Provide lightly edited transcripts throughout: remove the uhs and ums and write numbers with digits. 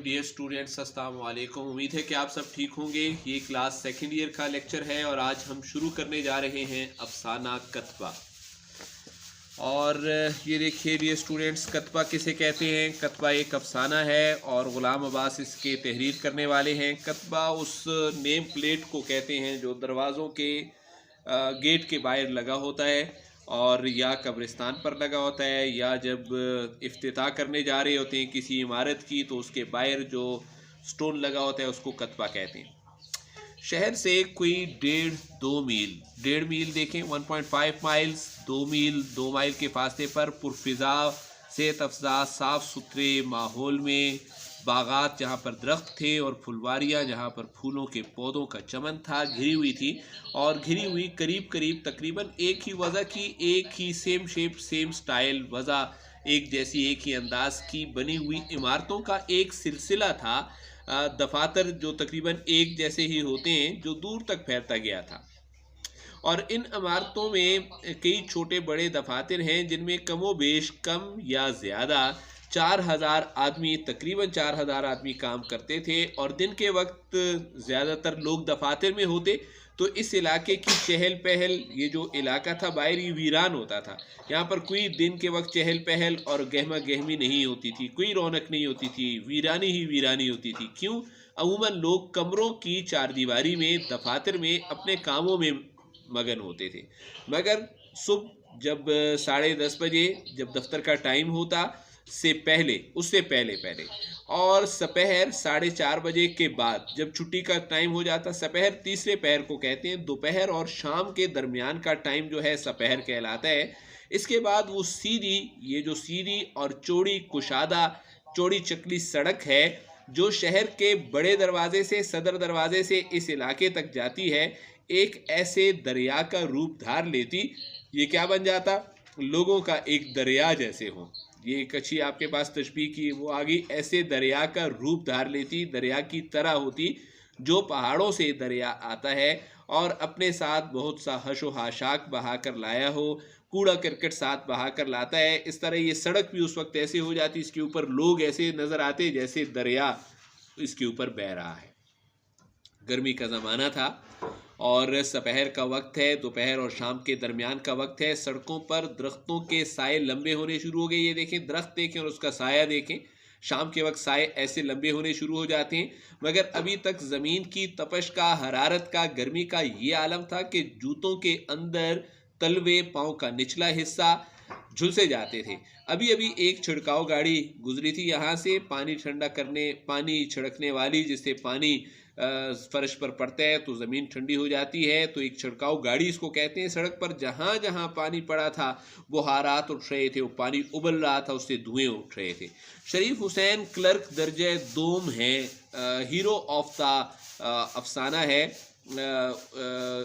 Dear students, السلام علیکم۔ امید ہے کہ آپ سب ٹھیک ہوں گے۔ یہ کلاس سیکنڈ ایئر کا لیکچر ہے اور آج ہم شروع کرنے جا رہے ہیں افسانہ کتبہ۔ اور یہ دیکھیے ڈیئر اسٹوڈینٹس، کتبہ کسے کہتے ہیں؟ کتبہ ایک افسانہ ہے اور غلام عباس اس کے تحریر کرنے والے ہیں۔ کتبہ اس نیم پلیٹ کو کہتے ہیں جو دروازوں کے گیٹ کے باہر لگا ہوتا ہے، اور یا قبرستان پر لگا ہوتا ہے، یا جب افتتاح کرنے جا رہے ہوتے ہیں کسی عمارت کی تو اس کے باہر جو سٹون لگا ہوتا ہے اس کو کتبہ کہتے ہیں۔ شہر سے کوئی 1.5-2 میل دیکھیں 1.5 مائلز 2 میل 2 مائل کے فاصلے پر پرفضا صحت افزا صاف ستھرے ماحول میں باغات جہاں پر درخت تھے اور پھلواریاں جہاں پر پھولوں کے پودوں کا چمن تھا گھری ہوئی تھی، اور گھری ہوئی قریب تقریباً ایک ہی وضع کی، ایک ہی سیم شیپ سیم سٹائل وضع، ایک جیسی ایک ہی انداز کی بنی ہوئی عمارتوں کا ایک سلسلہ تھا، دفاتر جو تقریباً ایک جیسے ہی ہوتے ہیں جو دور تک پھیلتا گیا تھا۔ اور ان عمارتوں میں کئی چھوٹے بڑے دفاتر ہیں جن میں کم و بیش کم یا زیادہ 4000 آدمی تقریباً 4000 آدمی کام کرتے تھے، اور دن کے وقت زیادہ تر لوگ دفاتر میں ہوتے تو اس علاقے کی چہل پہل، یہ جو علاقہ تھا باہر ہی ویران ہوتا تھا۔ یہاں پر کوئی دن کے وقت چہل پہل اور گہما گہمی نہیں ہوتی تھی، کوئی رونق نہیں ہوتی تھی، ویرانی ہی ویرانی ہوتی تھی۔ کیوں؟ عموماً لوگ کمروں کی چار دیواری میں دفاتر میں اپنے کاموں میں مگن ہوتے تھے، مگر صبح جب 10:30 بجے جب دفتر کا ٹائم ہوتا اس سے پہلے اور سپہر 4:30 بجے کے بعد جب چھٹی کا ٹائم ہو جاتا، سپہر تیسرے پہر کو کہتے ہیں، دوپہر اور شام کے درمیان کا ٹائم جو ہے سپہر کہلاتا ہے۔ اس کے بعد وہ یہ جو سیدھی اور چوڑی کشادہ چوڑی چکلی سڑک ہے جو شہر کے بڑے دروازے سے صدر دروازے سے اس علاقے تک جاتی ہے، ایک ایسے دریا کا روپ دھار لیتی۔ یہ کیا بن جاتا؟ لوگوں کا ایک دریا جیسے ہوں۔ یہ ایک اچھی آپ کے پاس تشبیہ کی وہ آگئی، ایسے دریا کا روپ دھار لیتی، دریا کی طرح ہوتی جو پہاڑوں سے دریا آتا ہے اور اپنے ساتھ بہت سا حش و حاشاک بہا کر لایا ہو، کوڑا کرکٹ ساتھ بہا کر لاتا ہے۔ اس طرح یہ سڑک بھی اس وقت ایسے ہو جاتی، اس کے اوپر لوگ ایسے نظر آتے جیسے دریا اس کے اوپر بہہ رہا ہے۔ گرمی کا زمانہ تھا اور سپہر کا وقت ہے، دوپہر اور شام کے درمیان کا وقت ہے۔ سڑکوں پر درختوں کے سائے لمبے ہونے شروع ہو گئے، یہ دیکھیں درخت دیکھیں اور اس کا سایہ دیکھیں، شام کے وقت سائے ایسے لمبے ہونے شروع ہو جاتے ہیں، مگر ابھی تک زمین کی تپش کا، حرارت کا، گرمی کا یہ عالم تھا کہ جوتوں کے اندر تلوے پاؤں کا نچلا حصہ جھلسے جاتے تھے۔ ابھی ایک چھڑکاؤ گاڑی گزری تھی یہاں سے، پانی چھڑکنے والی، جس سے پانی فرش پر پڑتا ہے تو زمین ٹھنڈی ہو جاتی ہے، تو ایک چھڑکاؤ گاڑی اس کو کہتے ہیں۔ سڑک پر جہاں جہاں پانی پڑا تھا بہارات اٹھ رہے تھے، وہ پانی ابل رہا تھا، اس سے دھوئیں اٹھ رہے تھے۔ شریف حسین کلرک درجہ دوم ہیں، ہیرو آف دا افسانہ ہے،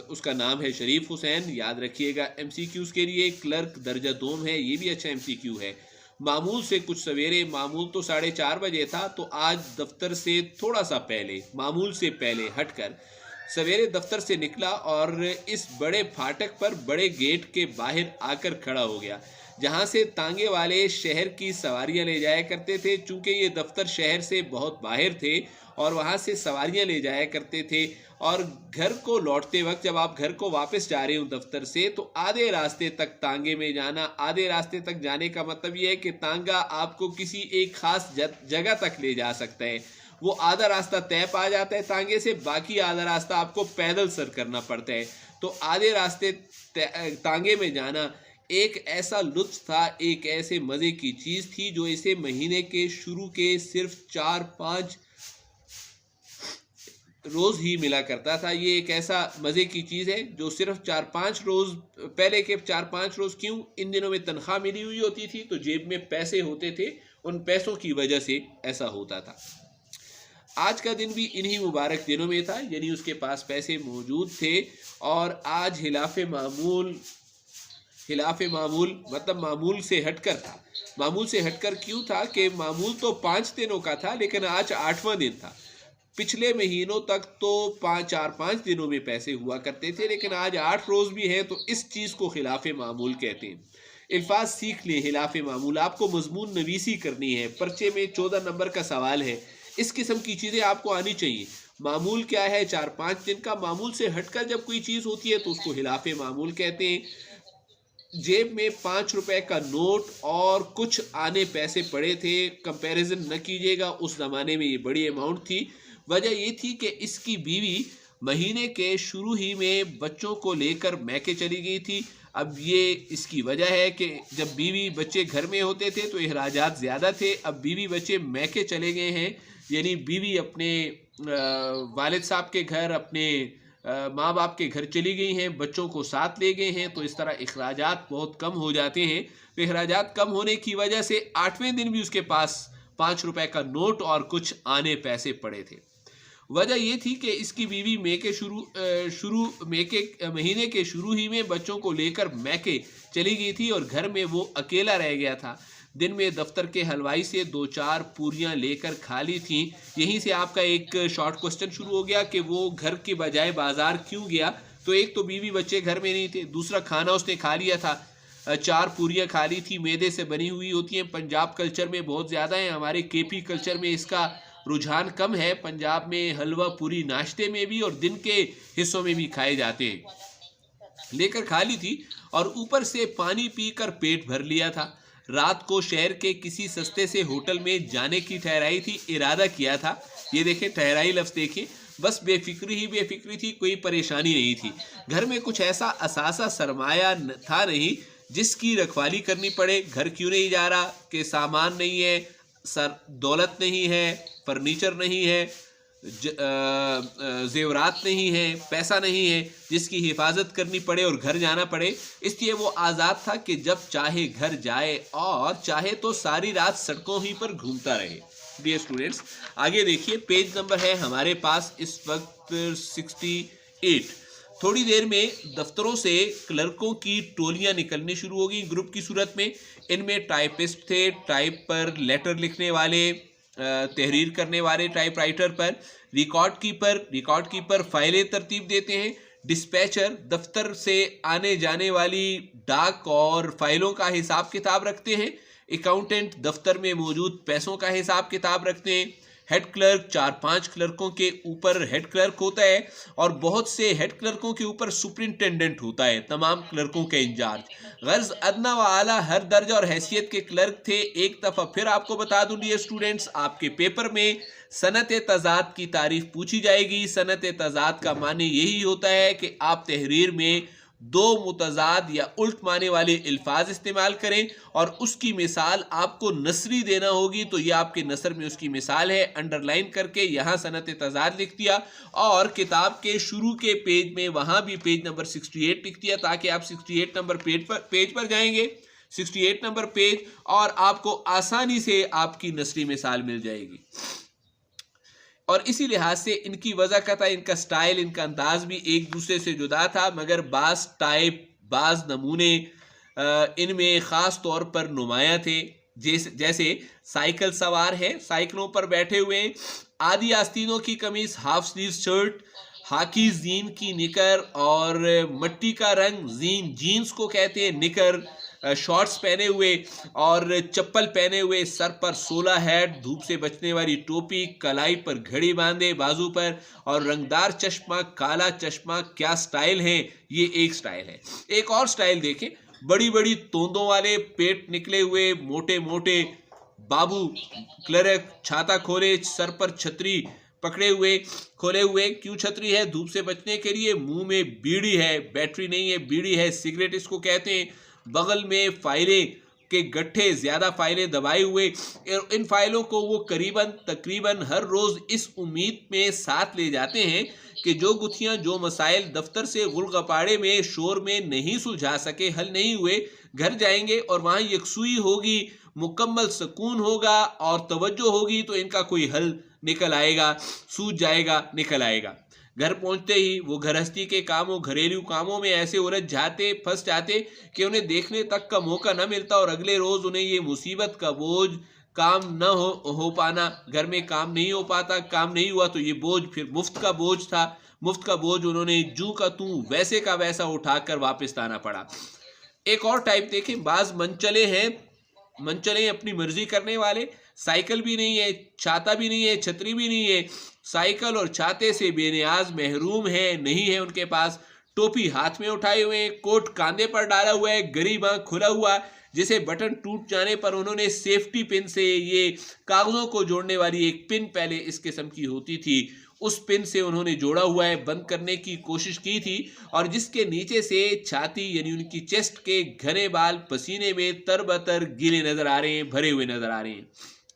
اس کا نام ہے شریف حسین، یاد رکھیے گا ایم سی کیوز کے لیے۔ کلرک درجہ دوم ہے، یہ بھی اچھا ایم سی کیو ہے۔ معمول سے کچھ سویرے، معمول تو 4:30 بجے تھا، تو آج دفتر سے تھوڑا سا پہلے، معمول سے پہلے ہٹ کر سویرے دفتر سے نکلا اور اس بڑے پھاٹک پر بڑے گیٹ کے باہر آ کر کھڑا ہو گیا جہاں سے تانگے والے شہر کی سواریاں لے جایا کرتے تھے، چونکہ یہ دفتر شہر سے بہت باہر تھے اور وہاں سے سواریاں لے جایا کرتے تھے۔ اور گھر کو لوٹتے وقت جب آپ گھر کو واپس جا رہے ہوں دفتر سے، تو آدھے راستے تک تانگے میں جانا، آدھے راستے تک جانے کا مطلب یہ ہے کہ تانگا آپ کو کسی ایک خاص جگہ تک لے جا سکتا ہے۔ وہ آدھا راستہ طے پا جاتا ہے تانگے سے، باقی آدھا راستہ آپ کو پیدل سر کرنا پڑتا ہے۔ تو آدھے راستے تانگے میں جانا ایک ایسا لطف تھا، ایک ایسے مزے کی چیز تھی جو اسے مہینے کے شروع کے صرف 4-5 روز ہی ملا کرتا تھا۔ یہ ایک ایسا مزے کی چیز ہے جو صرف 4-5 روز پہلے کے 4-5 روز، کیوں؟ ان دنوں میں تنخواہ ملی ہوئی ہوتی تھی تو جیب میں پیسے ہوتے تھے، ان پیسوں کی وجہ سے ایسا ہوتا تھا۔ آج کا دن بھی انہی مبارک دنوں میں تھا، یعنی اس کے پاس پیسے موجود تھے، اور آج خلاف معمول مطلب معمول سے ہٹ کر تھا۔ معمول سے ہٹ کر کیوں تھا کہ معمول تو 5 دنوں کا تھا، لیکن آج 8واں دن تھا۔ پچھلے مہینوں تک تو 4-5 دنوں میں پیسے ہوا کرتے تھے، لیکن آج 8 روز بھی ہیں، تو اس چیز کو خلاف معمول کہتے ہیں۔ الفاظ سیکھ لیں خلاف معمول، آپ کو مضمون نویسی کرنی ہے، پرچے میں 14 نمبر کا سوال ہے इस किस्म की चीज़ें आपको आनी चाहिए। मामूल क्या है? 4-5 दिन का। मामूल से हटकर जब कोई चीज़ होती है तो उसको हिलाफे मामूल कहते हैं। जेब में 5 रुपए का नोट और कुछ आने पैसे पड़े थे, कंपैरिजन न कीजिएगा, उस ज़माने में ये बड़ी अमाउंट थी। वजह ये थी कि इसकी बीवी महीने के शुरू ही में बच्चों को लेकर मैके चली गई थी। अब ये इसकी वजह है कि जब बीवी बच्चे घर में होते थे तो अखराजात ज़्यादा थे। अब बीवी बच्चे मैके चले गए हैं, यानी बीवी अपने वालिद साहब के घर, अपने माँ बाप के घर चली गई हैं, बच्चों को साथ ले गए हैं, तो इस तरह अखराजात बहुत कम हो जाते हैं। तो अखराजात कम होने की वजह से 8वें दिन भी उसके पास 5 रुपए का नोट और कुछ आने पैसे पड़े थे। वजह ये थी कि इसकी बीवी महीने के शुरू ही में बच्चों को लेकर मैके चली गई थी और घर में वो अकेला रह गया था। दिन में दफ्तर के हलवाई से 2-4 पूरियां लेकर खा ली थी। यहीं से आपका एक शॉर्ट क्वेश्चन शुरू हो गया कि वो घर के बजाय बाजार क्यों गया। तो एक तो बीवी बच्चे घर में नहीं थे, दूसरा खाना उसने खा लिया था, 4 पूरियां खा ली थी, मैदे से बनी हुई होती हैं। पंजाब कल्चर में बहुत ज़्यादा है, हमारे केपी कल्चर में इसका रुझान कम है। पंजाब में हलवा पूरी नाश्ते में भी और दिन के हिस्सों में भी खाए जाते हैं। लेकर खा ली थी और ऊपर से पानी पीकर पेट भर लिया था। रात को शहर के किसी सस्ते से होटल में जाने की ठहराई थी, इरादा किया था। ये देखें, ठहराई लफ्ज़ देखिए, बस बेफिक्री ही बेफिक्री थी, कोई परेशानी नहीं थी। घर में कुछ ऐसा असासा सरमाया था नहीं जिसकी रखवाली करनी पड़े। घर क्यों नहीं जा रहा कि सामान नहीं है, दौलत नहीं है, फर्नीचर नहीं है, जेवरात नहीं है, पैसा नहीं है जिसकी हिफाजत करनी पड़े और घर जाना पड़े। इसलिए वो आज़ाद था कि जब चाहे घर जाए और चाहे तो सारी रात सड़कों ही पर घूमता रहे। डियर स्टूडेंट्स, आगे देखिए, पेज नंबर है हमारे पास इस वक्त 68। थोड़ी देर में दफ्तरों से क्लर्कों की टोलियां निकलनी शुरू होगी ग्रुप की सूरत में। इनमें टाइपिस्ट थे, टाइप पर लेटर लिखने वाले, तहरीर करने वाले टाइप राइटर पर, रिकॉर्ड कीपर फाइलें तरतीब देते हैं, डिस्पैचर दफ्तर से आने जाने वाली डाक और फाइलों का हिसाब किताब रखते हैं, अकाउंटेंट दफ्तर में मौजूद पैसों का हिसाब किताब रखते हैं, हेड क्लर्क 4-5 क्लर्कों के ऊपर हेड क्लर्क होता है और बहुत से हेड क्लर्कों के ऊपर सुपरिंटेंडेंट होता है, तमाम क्लर्कों के इंचार्ज। गर्ज अदना व आला हर दर्जा और हैसियत के क्लर्क थे। एक दफ़ा फिर आपको बता दूं डियर स्टूडेंट्स, आपके पेपर में सनत तज़ाद की तारीफ पूछी जाएगी। सनत तज़ाद का माने यही होता है कि आप तहरीर में 2 मुतज़ाद या उल्ट माने वाले अल्फाज इस्तेमाल करें और उसकी मिसाल आपको नसरी देना होगी। तो ये आपके नसर में उसकी मिसाल है, अंडरलाइन करके यहाँ सनत तज़ाद लिख दिया और किताब के शुरू के पेज में वहाँ भी पेज नंबर 68 लिख दिया ताकि आप 68 नंबर पेज पर जाएंगे, 68 नंबर पेज, और आपको आसानी से आपकी नसरी मिसाल मिल जाएगी। और इसी लिहाज से इनकी वज़ाकता, इनका स्टाइल, इनका अंदाज भी एक दूसरे से जुदा था, मगर बाज़ टाइप, बाज़ नमूने इनमें ख़ास तौर पर नुमायाँ थे। जैसे साइकिल सवार है, साइकिलों पर बैठे हुए, आधी आस्तीनों की कमीज, half sleeve shirt, hockey gene की निकर और मट्टी का रंग जीन, जीन्स को कहते हैं, निकर, शॉर्ट्स पहने हुए और चप्पल पहने हुए, सर पर 16 हैट, धूप से बचने वाली टोपी, कलाई पर घड़ी बांधे बाजू पर और रंगदार चश्मा, काला चश्मा। क्या स्टाइल है, ये एक स्टाइल है। एक और स्टाइल देखें, बड़ी बड़ी तोंदों वाले, पेट निकले हुए, मोटे मोटे बाबू क्लर्क, छाता खोले, सर पर छतरी पकड़े हुए, खोले हुए। क्यों छतरी है? धूप से बचने के लिए। मुंह में बीड़ी है, बैटरी नहीं है, बीड़ी है, सिगरेट इसको कहते हैं। बगल में फाइलें के गट्ठे, ज़्यादा फाइलें दबाए हुए। इन फाइलों को वो तकरीबन हर रोज़ इस उम्मीद में साथ ले जाते हैं कि जो गुत्थियाँ, जो मसाइल दफ्तर से गुलगपाड़े में शोर में नहीं सुलझा सके, हल नहीं हुए, घर जाएंगे और वहाँ यकसुई होगी, मुकम्मल सुकून होगा और तवज्जो होगी तो इनका कोई हल निकल आएगा, सूझ जाएगा, निकल आएगा। घर पहुंचते ही वो गृहस्थी के कामों, घरेलू कामों में ऐसे उलझ जाते, फंस जाते कि उन्हें देखने तक का मौका न मिलता और अगले रोज उन्हें ये मुसीबत का बोझ, काम न हो पाना, घर में काम नहीं हो पाता, काम नहीं हुआ तो ये बोझ फिर मुफ्त का बोझ था। मुफ्त का बोझ उन्होंने जूं का तूं, वैसे का वैसा उठाकर वापस लाना पड़ा। एक और टाइप देखें, बाज मनचले हैं, मनचले अपनी मर्जी करने वाले, साइकिल भी नहीं है, छाता भी नहीं है, छतरी भी नहीं है, साइकिल और छाते से बेनियाज महरूम है, नहीं है उनके पास। टोपी हाथ में उठाए हुए हैं, कोट कांधे पर डाला हुआ है, गरीबा खुला हुआ, जिसे बटन टूट जाने पर उन्होंने सेफ्टी पिन से, ये कागजों को जोड़ने वाली एक पिन पहले इस किस्म की होती थी, उस पिन से उन्होंने जोड़ा हुआ है, बंद करने की कोशिश की थी, और जिसके नीचे से छाती यानी उनकी चेस्ट के घने बाल पसीने में तरबतर गीले नजर आ रहे हैं, भरे हुए नजर आ रहे हैं।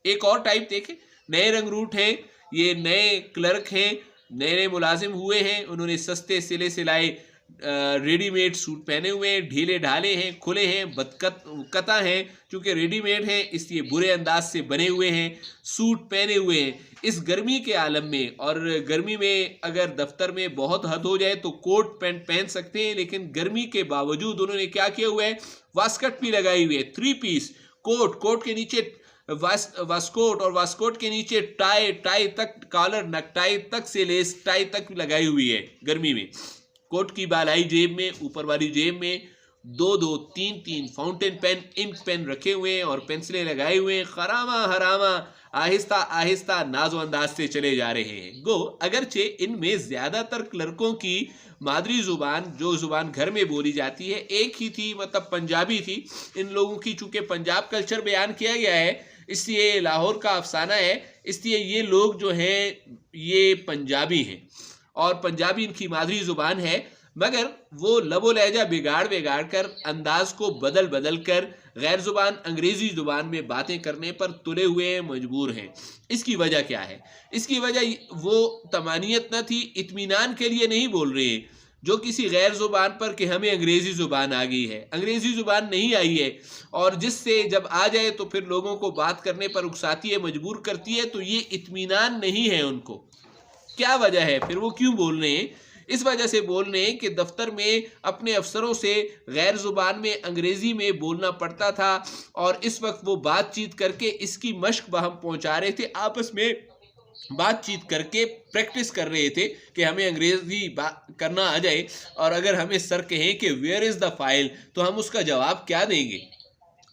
एक और टाइप देखें, नए रंगरूट हैं, ये नए क्लर्क हैं, नए मुलाजिम हुए हैं, उन्होंने सस्ते सिले सिलाए रेडीमेड सूट पहने हुए हैं, ढीले ढाले हैं, खुले हैं, बदकता हैं, चूंकि रेडीमेड हैं इसलिए बुरे अंदाज से बने हुए हैं, सूट पहने हुए हैं इस गर्मी के आलम में। और गर्मी में अगर दफ्तर में बहुत हद हो जाए तो कोट पैंट पहन सकते हैं, लेकिन गर्मी के बावजूद उन्होंने क्या किया हुआ है, वास्कट भी लगाई हुई है, 3 पीस कोट, कोट के नीचे वास्कोट, और वास्कोट के नीचे टाई, टाई तक कॉलर, नेकटाई तक से लेस टाई तक लगाई हुई है गर्मी में। कोट की बालाई जेब में, ऊपर वाली जेब में 2-2, 3-3 फाउंटेन पेन, इंक पेन रखे हुए हैं और पेंसिलें लगाए हुए हैं, खरामा हरामा आहिस्ता आहिस्ता नाजो अंदाज से चले जा रहे हैं। गो अगरचे इनमें ज्यादातर क्लर्कों की मादरी जुबान, जो जुबान घर में बोली जाती है, एक ही थी, मतलब पंजाबी थी। इन लोगों की चूंकि पंजाब कल्चर बयान किया गया है, इसलिए लाहौर का अफसाना है, इसलिए ये लोग जो हैं ये पंजाबी हैं और पंजाबी इनकी मादरी जुबान है, मगर वो लबो लहजा बिगाड़ बिगाड़ कर, अंदाज को बदल बदल कर गैर जुबान अंग्रेजी जुबान में बातें करने पर तुले हुए हैं, मजबूर हैं। इसकी वजह क्या है? इसकी वजह वो तमानियत न थी, इत्मीनान के लिए नहीं बोल रहे हैं जो किसी गैर जुबान पर कि हमें अंग्रेजी जुबान आ गई है, अंग्रेजी जुबान नहीं आई है, और जिससे जब आ जाए तो फिर लोगों को बात करने पर उकसाती है, मजबूर करती है, तो ये इत्मीनान नहीं है उनको। क्या वजह है फिर, वो क्यों बोल रहे हैं? इस वजह से बोल रहे हैं कि दफ्तर में अपने अफसरों से गैर जुबान में अंग्रेजी में बोलना पड़ता था, और इस वक्त वो बातचीत करके इसकी मश्क हम पहुंचा रहे थे, आपस में बातचीत करके प्रैक्टिस कर रहे थे कि हमें अंग्रेजी करना आ जाए, और अगर हमें सर कहें कि वेयर इज द फाइल तो हम उसका जवाब क्या देंगे।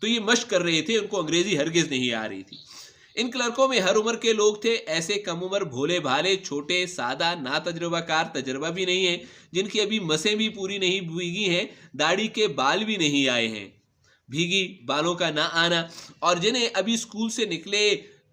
तो ये मश्क कर रहे थे, उनको अंग्रेजी हरगिज नहीं आ रही थी। इन क्लर्कों में हर उम्र के लोग थे, ऐसे कम उम्र भोले भाले, छोटे सादा, ना तजुर्बाकार, तजर्बा भी नहीं है, जिनकी अभी मसें भी पूरी नहीं भीगी हैं, दाढ़ी के बाल भी नहीं आए हैं, भीगी बालों का ना आना, और जिन्हें अभी स्कूल से निकले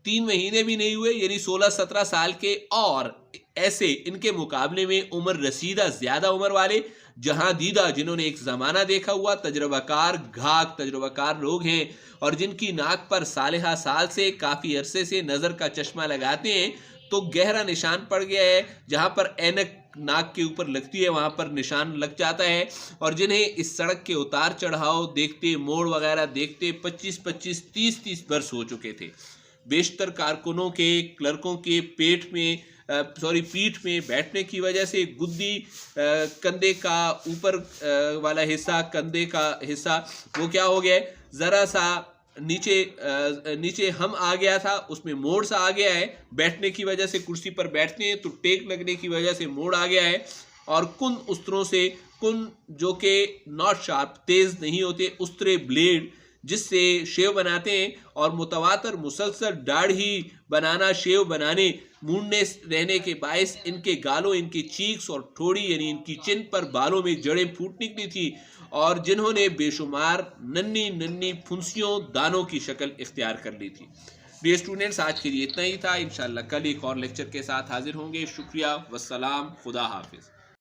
3 महीने भी नहीं हुए, यानी 16-17 साल के, और ऐसे इनके मुकाबले में उम्र रसीदा, ज्यादा उम्र वाले, जहां दीदा, जिन्होंने एक जमाना देखा हुआ, तजुर्बाकार घाक तजुर्बाकार लोग हैं, और जिनकी नाक पर सालेहा साल से, काफी अरसे से नजर का चश्मा लगाते हैं तो गहरा निशान पड़ गया है, जहां पर ऐनक नाक के ऊपर लगती है वहां पर निशान लग जाता है, और जिन्हें इस सड़क के उतार चढ़ाव देखते, मोड़ वगैरह देखते 25-25, 30-30 बरस हो चुके थे। बेशतर कारकुनों के, क्लर्कों के पीठ में बैठने की वजह से गुद्दी, कंधे का ऊपर वाला हिस्सा, कंधे का हिस्सा वो क्या हो गया है, जरा सा नीचे हम आ गया था, उसमें मोड़ सा आ गया है। बैठने की वजह से, कुर्सी पर बैठते हैं तो टेक लगने की वजह से मोड़ आ गया है, और कुन उस्तरों से, कुन जो कि नॉट शार्प, तेज नहीं होते, उस्तरे ब्लेड जिससे शेव बनाते हैं, और मुतवातर मुसलसल दाढ़ी बनाना, शेव बनाने, मूंढने रहने के बायस इनके गालों, इनकी चीक्स और ठोड़ी यानी इनकी चिन पर बालों में जड़ें फूट निकली थी, और जिन्होंने बेशुमार नन्ही नन्ही फुंसियों, दानों की शक्ल इख्तियार कर ली थी। डियर स्टूडेंट्स, आज के लिए इतना ही था। इंशाअल्लाह कल एक और लेक्चर के साथ हाजिर होंगे। शुक्रिया, वस्सलाम, खुदा हाफिज।